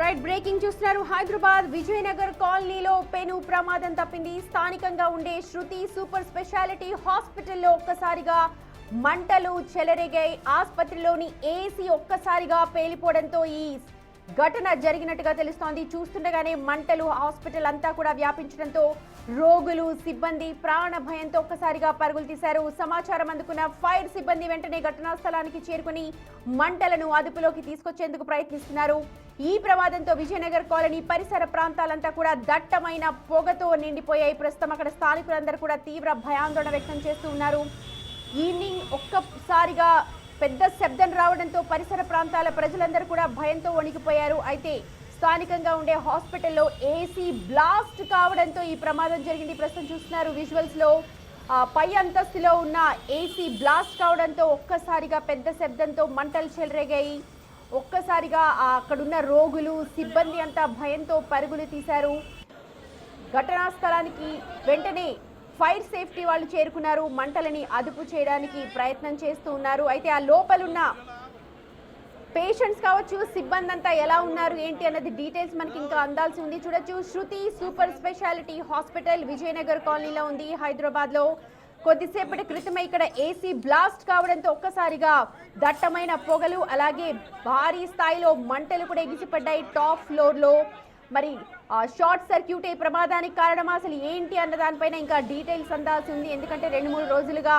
Right breaking చూస్తున్నారు. హైదరాబాద్ విజయనగర్ కాలనీలో పెను ప్రమాదం తప్పింది. స్థానికంగా ఉండే శృతి సూపర్ స్పెషాలిటీ హాస్పిటల్లో ఒక్కసారిగా మంటలు చెలరేగాయి. ఆసుపత్రిలోని ఏసీ ఒక్కసారిగా పేలిపోవడంతో ఈ ఘటన జరిగినట్టుగా తెలుస్తోంది. చూస్తుండగానే మంటలు హాస్పిటల్ అంతా కూడా వ్యాపించడంతో రోగులు సిబ్బంది ప్రాణ భయంతో ఒక్కసారిగా పరుగులు తీశారు. సమాచారం అందుకున్న ఫైర్ సిబ్బంది వెంటనే ఘటనా స్థలానికి చేరుకుని మంటలను అదుపులోకి తీసుకొచ్చేందుకు ప్రయత్నిస్తున్నారు. ఈ ప్రమాదంతో విజయనగర్ కాలనీ పరిసర ప్రాంతాలంతా కూడా దట్టమైన పొగతో నిండిపోయాయి. ప్రస్తుతం అక్కడ స్థానికులందరూ కూడా తీవ్ర భయాందోళన వ్యక్తం చేస్తూ ఉన్నారు. ఈవినింగ్ ఒక్కసారిగా పెద్ద శబ్దం రావడంతో పరిసర ప్రాంతాల ప్రజలందరూ కూడా భయంతో వణికిపోయారు. అయితే స్థానికంగా ఉండే హాస్పిటల్లో ఏసీ బ్లాస్ట్ కావడంతో ఈ ప్రమాదం జరిగింది. ప్రస్తుతం చూస్తున్నారు విజువల్స్ లో పై అంతస్తులో ఉన్న ఏసీ బ్లాస్ట్ కావడంతో ఒక్కసారిగా పెద్ద శబ్దంతో మంటలు చెలరేగాయి. ఒక్కసారిగా అక్కడున్న రోగులు సిబ్బంది అంతా భయంతో పరుగులు తీశారు. ఘటనా స్థలానికి వెంటనే ఫైర్ సేఫ్టీ వాళ్ళు చేరుకున్నారు. మంటలని అదుపు చేయడానికి ప్రయత్నం చేస్తూ ఉన్నారు. అయితే ఆ లోపలున్న పేషెంట్స్ కావచ్చు, సిబ్బంది అంతా ఎలా ఉన్నారు ఏంటి అన్నది డీటెయిల్స్ మనకి ఇంకా అందాల్సి ఉంది. చూడొచ్చు, శృతి సూపర్ స్పెషాలిటీ హాస్పిటల్ విజయనగర్ కాలనీలో ఉంది హైదరాబాద్ లో. కొద్దిసేపటి క్రితమే ఇక్కడ ఏసీ బ్లాస్ట్ కావడంతో ఒక్కసారిగా దట్టమైన పొగలు అలాగే భారీ స్థాయిలో మంటలు కూడా ఎగిసిపడ్డాయి టాప్ ఫ్లోర్ లో. మరి షార్ట్ సర్క్యూట్ ఈ ప్రమాదానికి కారణం అసలు ఏంటి అన్న దానిపైన ఇంకా డీటెయిల్స్ అందాల్సి ఉంది. ఎందుకంటే 2-3 రోజులుగా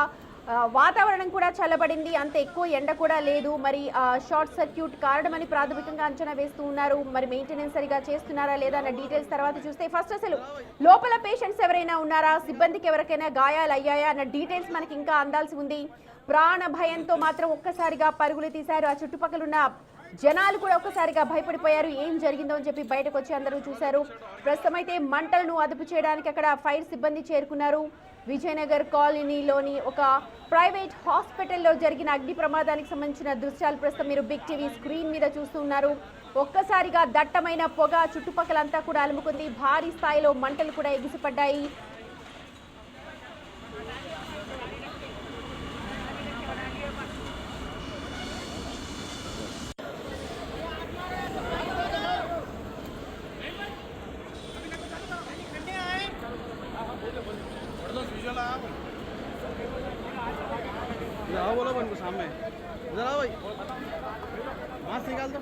వాతావరణం కూడా చల్లబడింది, అంత ఎక్కువ ఎండ కూడా లేదు. మరి షార్ట్ సర్క్యూట్ కారణమని ప్రాథమికంగా అంచనా వేస్తూ ఉన్నారు. మరి మెయింటెనెన్స్ సరిగా చేస్తున్నారా లేదా అన్న డీటెయిల్స్ తర్వాత చూస్తే, ఫస్ట్ అసలు లోపల పేషెంట్స్ ఎవరైనా ఉన్నారా, సిబ్బందికి ఎవరికైనా గాయాలు అయ్యాయా అన్న డీటెయిల్స్ మనకి ఇంకా అందాల్సి ఉంది. ప్రాణ భయంతో మాత్రం ఒక్కసారిగా పరుగులు తీశారు. ఆ చుట్టుపక్కల ఉన్న జనాలు కూడా ఒక్కసారిగా భయపడిపోయారు. ఏం జరిగిందో అని చెప్పి బయటకు వచ్చి అందరూ చూశారు. ప్రస్తుతం అయితే మంటలను అదుపు చేయడానికి అక్కడ ఫైర్ సిబ్బంది చేరుకున్నారు. విజయనగర్ కాలనీలోని ఒక ప్రైవేట్ హాస్పిటల్లో జరిగిన అగ్ని ప్రమాదానికి సంబంధించిన దృశ్యాలు ప్రస్తుతం మీరు బిగ్ టీవీ స్క్రీన్ మీద చూస్తూ ఉన్నారు. ఒక్కసారిగా దట్టమైన పొగ చుట్టుపక్కలంతా కూడా అలుముకుంది. భారీ స్థాయిలో మంటలు కూడా ఎగిసిపడ్డాయి. बोलो बन को सामने इधर आओ भाई, मास्क निकाल दो।